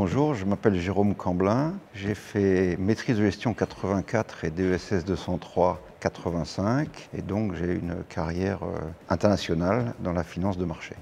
Bonjour, je m'appelle Jérôme Camblin. J'ai fait maîtrise de gestion 84 et DESS 203 85 et donc j'ai une carrière internationale dans la finance de marché.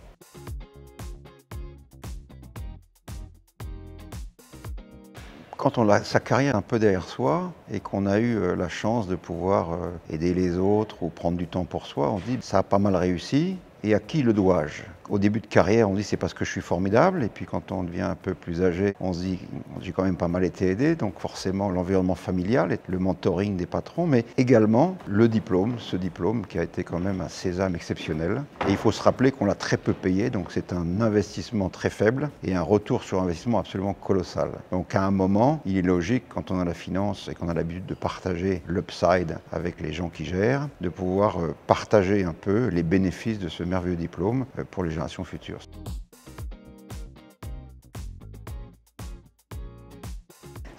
Quand on a sa carrière un peu derrière soi et qu'on a eu la chance de pouvoir aider les autres ou prendre du temps pour soi, on se dit ça a pas mal réussi et à qui le dois-je? Au début de carrière, on dit c'est parce que je suis formidable et puis quand on devient un peu plus âgé, on se dit j'ai quand même pas mal été aidé, donc forcément l'environnement familial et le mentoring des patrons, mais également le diplôme, ce diplôme qui a été quand même un sésame exceptionnel. Et il faut se rappeler qu'on l'a très peu payé, donc c'est un investissement très faible et un retour sur investissement absolument colossal. Donc à un moment, il est logique quand on a la finance et qu'on a l'habitude de partager l'upside avec les gens qui gèrent, de pouvoir partager un peu les bénéfices de ce merveilleux diplôme pour les générations futures.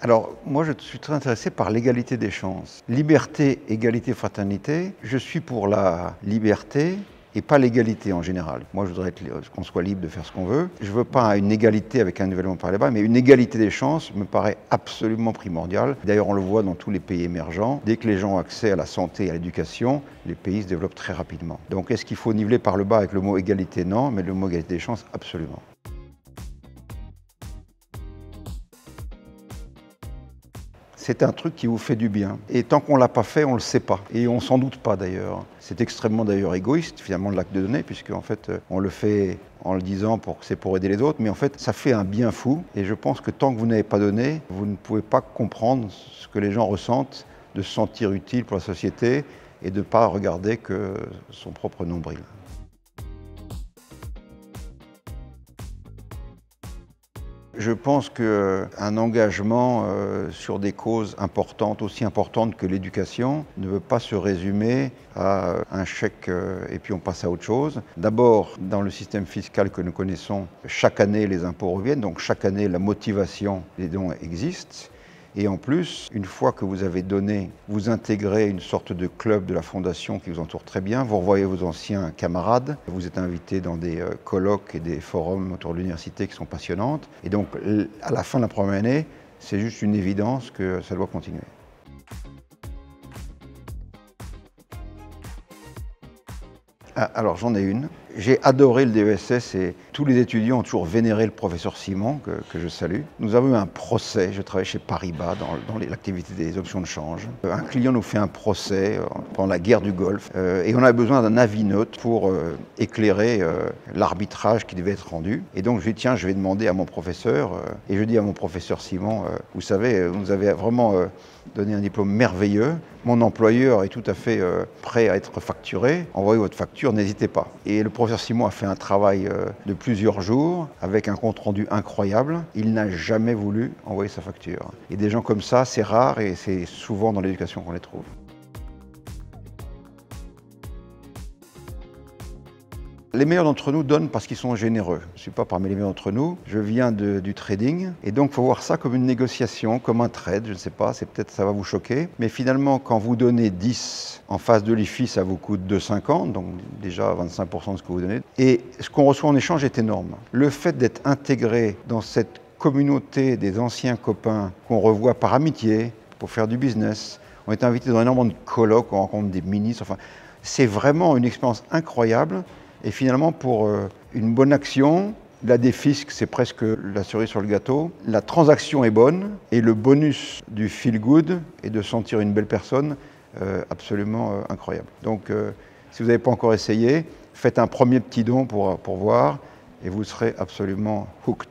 Alors, moi, je suis très intéressé par l'égalité des chances. Liberté, égalité, fraternité, je suis pour la liberté et pas l'égalité en général. Moi, je voudrais qu'on soit libre de faire ce qu'on veut. Je ne veux pas une égalité avec un nivellement par les bas, mais une égalité des chances me paraît absolument primordiale. D'ailleurs, on le voit dans tous les pays émergents. Dès que les gens ont accès à la santé et à l'éducation, les pays se développent très rapidement. Donc, est-ce qu'il faut niveler par le bas avec le mot égalité? Non, mais le mot égalité des chances, absolument. C'est un truc qui vous fait du bien. Et tant qu'on ne l'a pas fait, on ne le sait pas. Et on ne s'en doute pas d'ailleurs. C'est extrêmement d'ailleurs égoïste, finalement, l'acte de donner, puisque en fait, on le fait en le disant que c'est pour aider les autres, mais en fait, ça fait un bien fou. Et je pense que tant que vous n'avez pas donné, vous ne pouvez pas comprendre ce que les gens ressentent, de se sentir utile pour la société et de ne pas regarder que son propre nombril. Je pense qu'un engagement sur des causes importantes, aussi importantes que l'éducation, ne veut pas se résumer à un chèque et puis on passe à autre chose. D'abord, dans le système fiscal que nous connaissons, chaque année les impôts reviennent, donc chaque année la motivation des dons existe. Et en plus, une fois que vous avez donné, vous intégrez une sorte de club de la fondation qui vous entoure très bien, vous revoyez vos anciens camarades, vous êtes invités dans des colloques et des forums autour de l'université qui sont passionnantes. Et donc, à la fin de la première année, c'est juste une évidence que ça doit continuer. Alors j'en ai une. J'ai adoré le DESS et tous les étudiants ont toujours vénéré le professeur Simon, que je salue. Nous avons eu un procès, je travaillais chez Paribas dans l'activité des options de change. Un client nous fait un procès pendant la guerre du Golfe et on a besoin d'un avis neutre pour éclairer l'arbitrage qui devait être rendu. Et donc je dis tiens, je vais demander à mon professeur et je dis à mon professeur Simon, vous savez, vous nous avez vraiment donné un diplôme merveilleux. Mon employeur est tout à fait prêt à être facturé. Envoyez votre facture, n'hésitez pas. Et le professeur Simon a fait un travail de plusieurs jours avec un compte-rendu incroyable. Il n'a jamais voulu envoyer sa facture. Et des gens comme ça, c'est rare et c'est souvent dans l'éducation qu'on les trouve. Les meilleurs d'entre nous donnent parce qu'ils sont généreux. Je ne suis pas parmi les meilleurs d'entre nous, je viens du trading et donc il faut voir ça comme une négociation, comme un trade, je ne sais pas, c'est peut-être ça va vous choquer. Mais finalement, quand vous donnez 10 en face de l'IFI, ça vous coûte 2,50, donc déjà 25% de ce que vous donnez. Et ce qu'on reçoit en échange est énorme. Le fait d'être intégré dans cette communauté des anciens copains qu'on revoit par amitié, pour faire du business, on est invité dans énormément de colloques, on rencontre des ministres, enfin, c'est vraiment une expérience incroyable. Et finalement, pour une bonne action, la défisque, c'est presque la cerise sur le gâteau. La transaction est bonne et le bonus du feel good et de sentir une belle personne, absolument incroyable. Donc, si vous n'avez pas encore essayé, faites un premier petit don pour voir et vous serez absolument hooked.